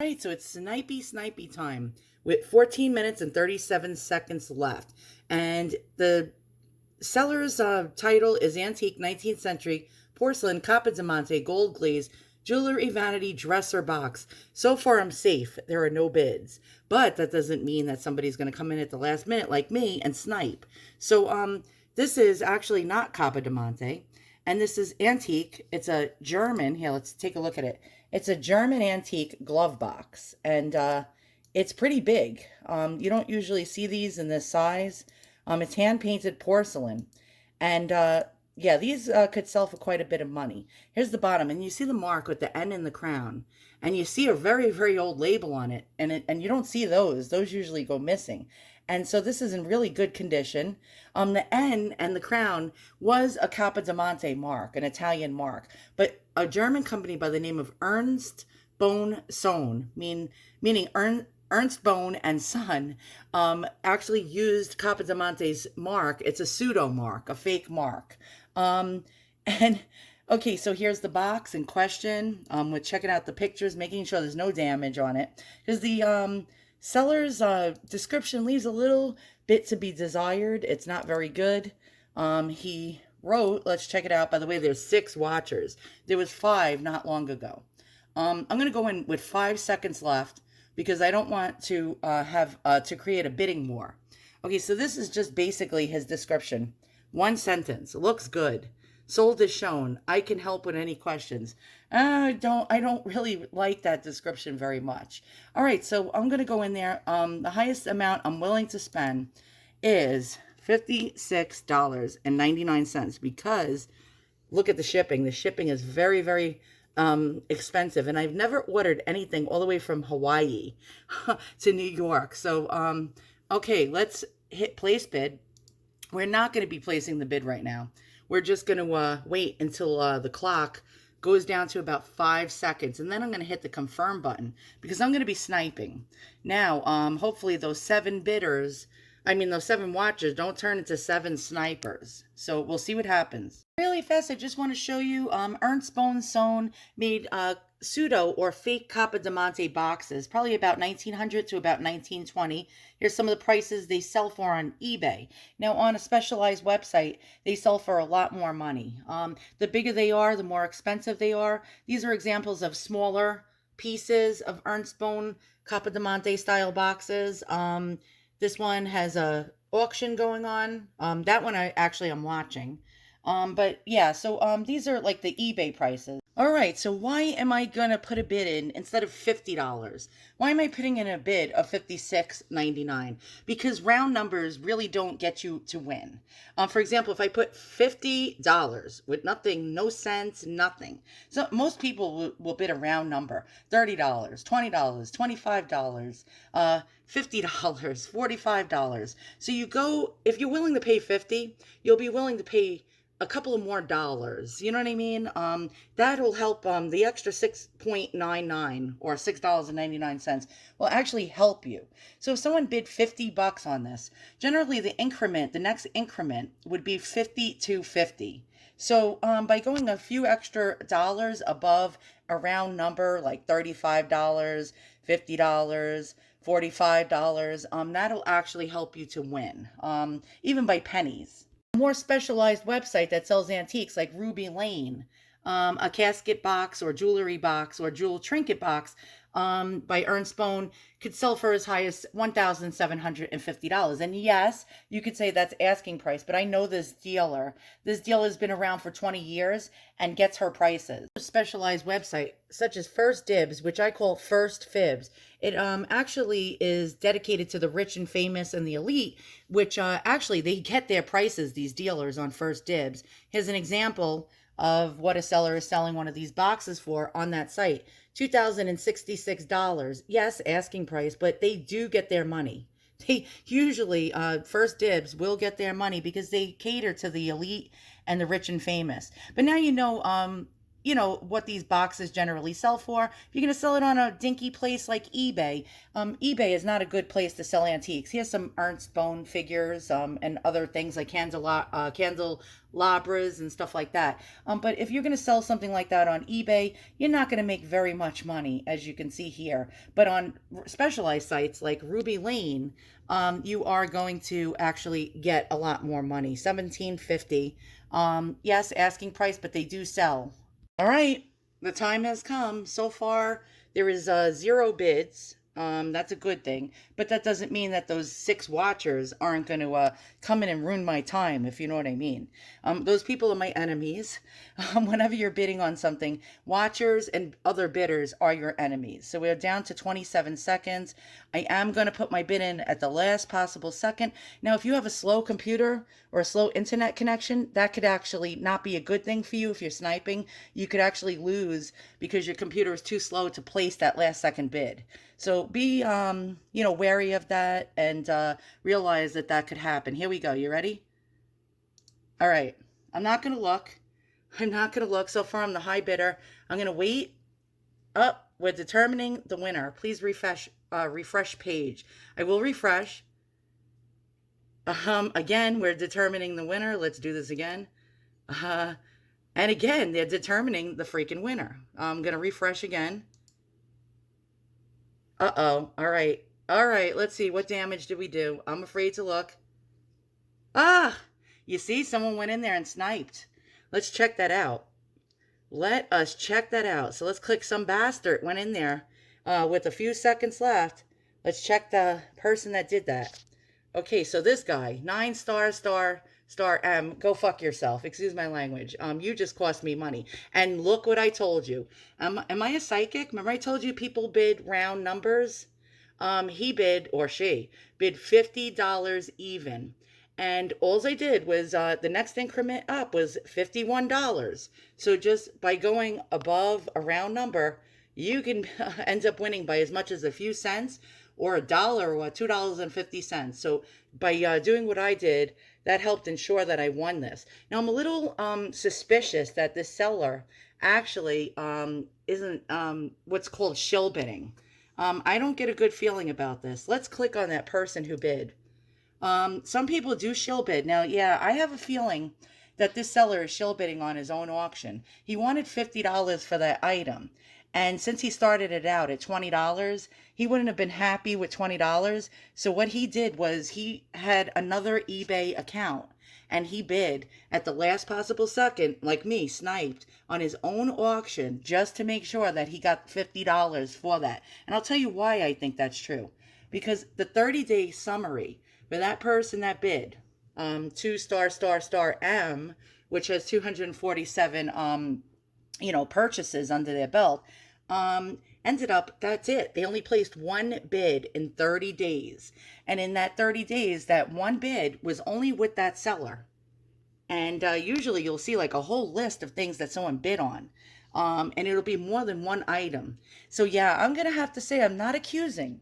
All right, so it's snipey time with 14 minutes and 37 seconds left. And the seller's title is Antique 19th Century Porcelain Coppa Diamante Gold Glaze Jewelry Vanity Dresser Box. So far, I'm safe. There are no bids. But that doesn't mean that somebody's going to come in at the last minute like me and snipe. So, this is actually not Coppa Diamante. And this is antique. It's a German. Here, let's take a look at it. It's a German antique glove box. And it's pretty big. You don't usually see these in this size. It's hand-painted porcelain. And yeah, these could sell for quite a bit of money. Here's the bottom, and you see the mark with the N in the crown. And you see a very, very old label on it. And you don't see those. Those usually go missing. And so this is in really good condition. The N and the crown was a Coppa Diamante mark, an Italian mark. But a German company by the name of Ernst Bone Sohn, meaning Ernst Bone and Son, actually used Coppa Diamante's mark. It's a pseudo mark, a fake mark. And okay, so here's the box in question. We're checking out the pictures, making sure there's no damage on it. Because the seller's description leaves a little bit to be desired. It's not very good. He wrote, let's check it out. By the way, there's 6 watchers. There was 5 not long ago. I'm going to go in with 5 seconds left because I don't want to have to create a bidding war. Okay, so this is just basically his description. 1 sentence. Looks good. Sold as shown. I can help with any questions. I don't really like that description very much. All right, so I'm going to go in there. The highest amount I'm willing to spend is $56.99 because look at the shipping. The shipping is very, very expensive, and I've never ordered anything all the way from Hawaii to New York. So, okay, let's hit place bid. We're not going to be placing the bid right now. We're just going to wait until the clock goes down to about 5 seconds, and then I'm going to hit the confirm button because I'm going to be sniping. Now, hopefully those 7 watchers don't turn into 7 snipers. So we'll see what happens. Really fast, I just want to show you Ernst Bone Sohn made pseudo or fake Coppa Diamante boxes, probably about 1900 to about 1920. Here's some of the prices they sell for on eBay. Now, on a specialized website, they sell for a lot more money. The bigger they are, the more expensive they are. These are examples of smaller pieces of Ernst Bone Coppa Diamante style boxes. This one has a auction going on. That one I'm watching. But yeah, so these are like the eBay prices. All right, so why am I gonna put a bid in instead of $50? Why am I putting in a bid of $56.99? Because round numbers really don't get you to win. For example, if I put $50 with nothing, no cents, nothing. So most people will bid a round number: $30, $20, $25, $50, $45. So you go, if you're willing to pay 50, you'll be willing to pay a couple of more dollars. You know what I mean? That'll help. The extra 6.99 or $6.99 will actually help you. So if someone bid $50 on this, generally the next increment would be 50 to 50. So by going a few extra dollars above a round number like $35, $50, $45, that'll actually help you to win, even by pennies. More specialized website that sells antiques like Ruby Lane, a casket box or jewelry box or jewel trinket box by Ernst Bone could sell for as high as $1,750. And yes, you could say that's asking price, but I know this dealer. This dealer's been around for 20 years and gets her prices. A specialized website such as First Dibs, which I call First Fibs. It actually is dedicated to the rich and famous and the elite, which actually they get their prices, these dealers on First Dibs. Here's an example of what a seller is selling one of these boxes for on that site. $2,066. Yes, asking price, but they do get their money. They usually, First Dibs will get their money because they cater to the elite and the rich and famous. But now you know, what these boxes generally sell for. If you're going to sell it on a dinky place like eBay, eBay is not a good place to sell antiques. Here's some Ernst Bone figures, and other things like candelabras and stuff like that. But if you're going to sell something like that on eBay, you're not going to make very much money, as you can see here. But on specialized sites like Ruby Lane, you are going to actually get a lot more money. 17.50. Yes, asking price, but they do sell. All right, the time has come. So far, there is 0 bids. That's a good thing, but that doesn't mean that those 6 watchers aren't going to come in and ruin my time, if you know what I mean. Those people are my enemies. Whenever you're bidding on something, watchers and other bidders are your enemies. So we're down to 27 seconds. I am going to put my bid in at the last possible second. Now, if you have a slow computer or a slow internet connection, that could actually not be a good thing for you if you're sniping. You could actually lose because your computer is too slow to place that last second bid. So be, wary of that, and realize that that could happen. Here we go. You ready? All right. I'm not going to look. I'm not going to look. So far, I'm the high bidder. I'm going to wait. Up. We're determining the winner. Please refresh page. I will refresh. Again, we're determining the winner. Let's do this again. And again, they're determining the freaking winner. I'm going to refresh again. Uh-oh. All right. All right. Let's see. What damage did we do? I'm afraid to look. Ah! You see, someone went in there and sniped. Let's check that out. Let us check that out. So let's click some bastard went in there with a few seconds left. Let's check the person that did that. Okay, so this guy, 9 star M, go fuck yourself. Excuse my language. You just cost me money. And look what I told you. Am I a psychic? Remember I told you people bid round numbers? He bid, or she, bid $50 even. And all I did was the next increment up was $51. So just by going above a round number, you can end up winning by as much as a few cents or $1 or $2.50. So by doing what I did, that helped ensure that I won this. Now I'm a little suspicious that this seller actually isn't what's called shill bidding. I don't get a good feeling about this. Let's click on that person who bid. Some people do shill bid. Now, yeah, I have a feeling that this seller is shill bidding on his own auction. He wanted $50 for that item. And since he started it out at $20, he wouldn't have been happy with $20. So what he did was he had another eBay account and he bid at the last possible second, like me, sniped on his own auction just to make sure that he got $50 for that. And I'll tell you why I think that's true. Because the 30-day summary for that person that bid, 2 M, which has 247 purchases under their belt, ended up, that's it. They only placed one bid in 30 days. And in that 30 days, that one bid was only with that seller. And usually you'll see like a whole list of things that someone bid on. And it'll be more than one item. So yeah, I'm going to have to say I'm not accusing.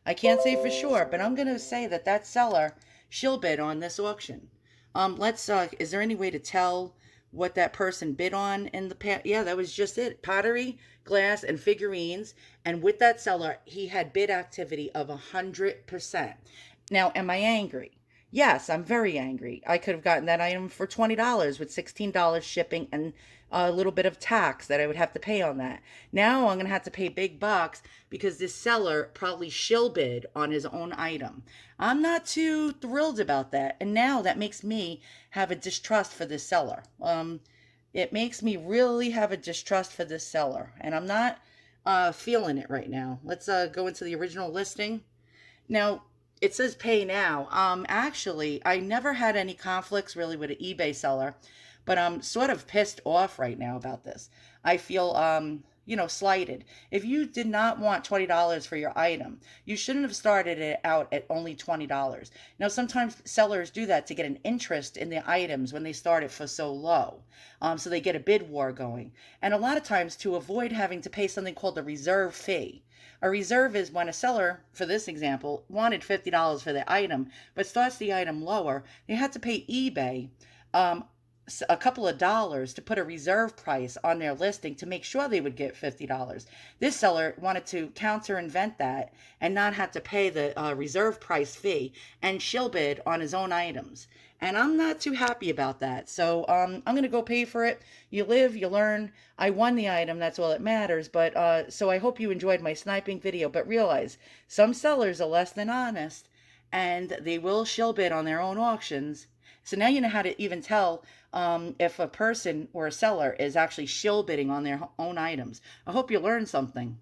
I can't say for sure, but I'm going to say that that seller shill bid on this auction. Is there any way to tell what that person bid on in the past? Yeah, that was just it. Pottery, glass, and figurines. And with that seller, he had bid activity of 100%. Now, am I angry? Yes, I'm very angry. I could have gotten that item for $20 with $16 shipping and a little bit of tax that I would have to pay on that. Now I'm going to have to pay big bucks because this seller probably shill bid on his own item. I'm not too thrilled about that. And now that makes me have a distrust for this seller. It makes me really have a distrust for this seller. And I'm not feeling it right now. Let's go into the original listing. Now, it says pay now. Actually, I never had any conflicts really with an eBay seller, but I'm sort of pissed off right now about this. I feel, slighted. If you did not want $20 for your item, you shouldn't have started it out at only $20. Now, sometimes sellers do that to get an interest in the items when they start it for so low. So they get a bid war going. And a lot of times to avoid having to pay something called a reserve fee. A reserve is when a seller, for this example, wanted $50 for the item, but starts the item lower. They had to pay eBay a couple of dollars to put a reserve price on their listing to make sure they would get $50. This seller wanted to counter invent that and not have to pay the reserve price fee and shill bid on his own items. And I'm not too happy about that. So I'm going to go pay for it. You live, you learn. I won the item. That's all that matters. But so I hope you enjoyed my sniping video. But realize some sellers are less than honest and they will shill bid on their own auctions. So now you know how to even tell if a person or a seller is actually shill bidding on their own items. I hope you learned something.